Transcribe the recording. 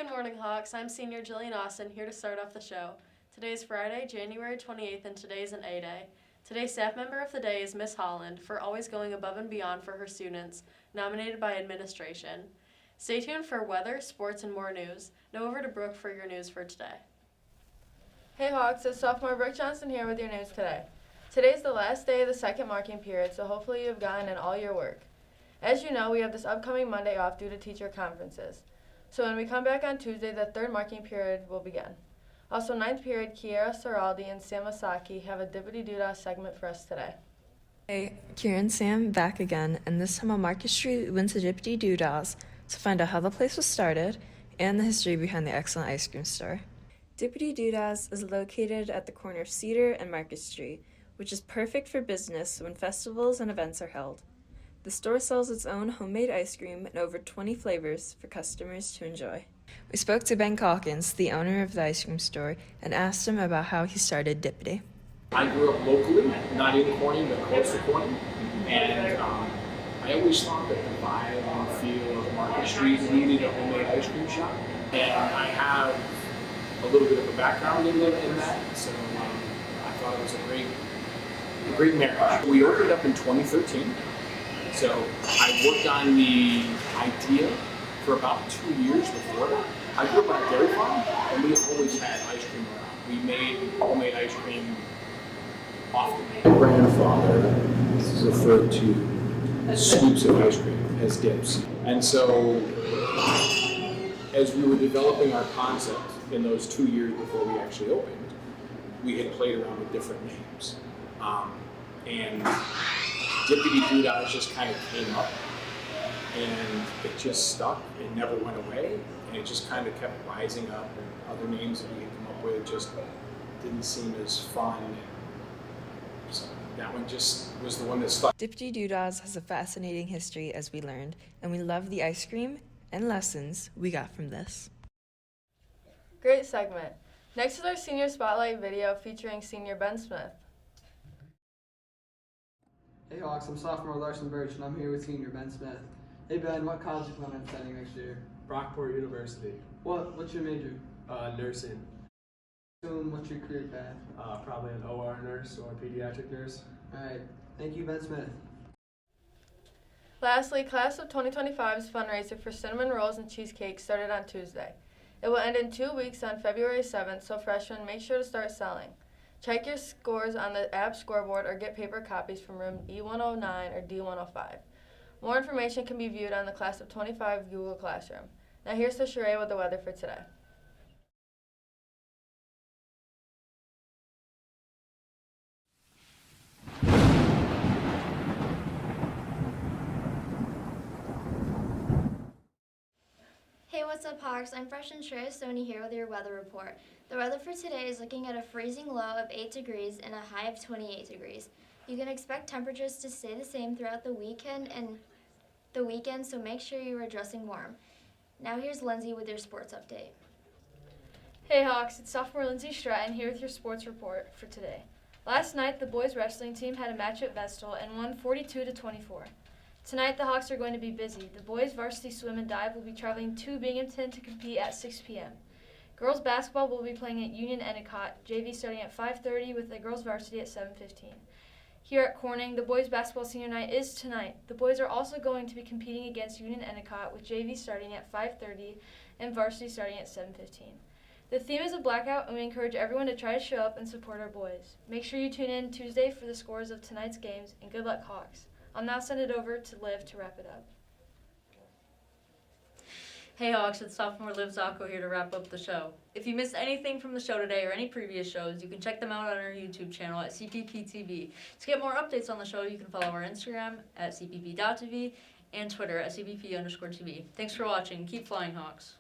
Good morning, Hawks. I'm senior Jillian Austin, here to start off the show. Today is Friday, January 28th, and today's an A-Day. Today's staff member of the day is Miss Holland, for always going above and beyond for her students, nominated by administration. Stay tuned for weather, sports, and more news. Now over to Brooke for your news for today. Hey Hawks, it's sophomore Brooke Johnson here with your news today. Today's the last day of the second marking period, so hopefully you've gotten in all your work. As you know, we have this upcoming Monday off due to teacher conferences. So when we come back on Tuesday, the third marking period will begin. Also, ninth period, Kiera Saraldi and Sam Masaki have a Dippity Doodah segment for us today. Hey, Kira and Sam back again, and this time on Market Street, we went to Dippity Doodahs to find out how the place was started and the history behind the excellent ice cream store. Dippity Doodahs is located at the corner of Cedar and Market Street, which is perfect for business when festivals and events are held. The store sells its own homemade ice cream in over 20 flavors for customers to enjoy. We spoke to Ben Calkins, the owner of the ice cream store, and asked him about how he started Dippity. I grew up locally, not in Corning, but close to Corning, and I always thought that the vibe and feel of Market Street needed a homemade ice cream shop, and I have a little bit of a background in that, so I thought it was a great marriage. We opened up in 2013, so I worked on the idea for about 2 years before that. I grew up on a dairy farm, and we always had ice cream around. We made homemade ice cream often. My grandfather referred to scoops of ice cream as dips. And so, as we were developing our concept in those 2 years before we actually opened, we had played around with different names. And Dippity Doodahs just kind of came up, and it just stuck. It never went away, and it just kind of kept rising up, and other names that we had come up with just didn't seem as fun. So that one just was the one that stuck. Dippity Doodahs has a fascinating history, as we learned, and we love the ice cream and lessons we got from this. Great segment. Next is our senior spotlight video featuring senior Ben Smith. Hey Hawks, I'm sophomore Larson Birch, and I'm here with senior Ben Smith. Hey Ben, what college do you plan on studying next year? Brockport University. What's your major? Nursing. What's your career path? Probably an OR nurse or a pediatric nurse. Alright, thank you Ben Smith. Lastly, class of 2025's fundraiser for Cinnamon Rolls and Cheesecake started on Tuesday. It will end in 2 weeks on February 7th, so freshmen, make sure to start selling. Check your scores on the app scoreboard or get paper copies from room E109 or D105. More information can be viewed on the Class of 25 Google Classroom. Now here's the charade with the weather for today. Hey, what's up, Hawks? I'm freshman Shreya Stoney here with your weather report. The weather for today is looking at a freezing low of 8 degrees and a high of 28 degrees. You can expect temperatures to stay the same throughout the weekend, so make sure you are dressing warm. Now here's Lindsay with your sports update. Hey Hawks, it's sophomore Lindsay Stratton here with your sports report for today. Last night, the boys wrestling team had a match at Vestal and won 42-24. Tonight, the Hawks are going to be busy. The boys varsity swim and dive will be traveling to Binghamton to compete at 6 p.m. Girls basketball will be playing at Union Endicott, JV starting at 5:30 with the girls varsity at 7:15. Here at Corning, the boys basketball senior night is tonight. The boys are also going to be competing against Union Endicott with JV starting at 5:30 and varsity starting at 7:15. The theme is a blackout, and we encourage everyone to try to show up and support our boys. Make sure you tune in Tuesday for the scores of tonight's games, and good luck, Hawks. I'll now send it over to Liv to wrap it up. Hey Hawks, it's sophomore Liv Zacco here to wrap up the show. If you missed anything from the show today or any previous shows, you can check them out on our YouTube channel at CPP.TV. To get more updates on the show, you can follow our Instagram at cpp.tv and Twitter at cpp_TV. Thanks for watching. Keep flying, Hawks.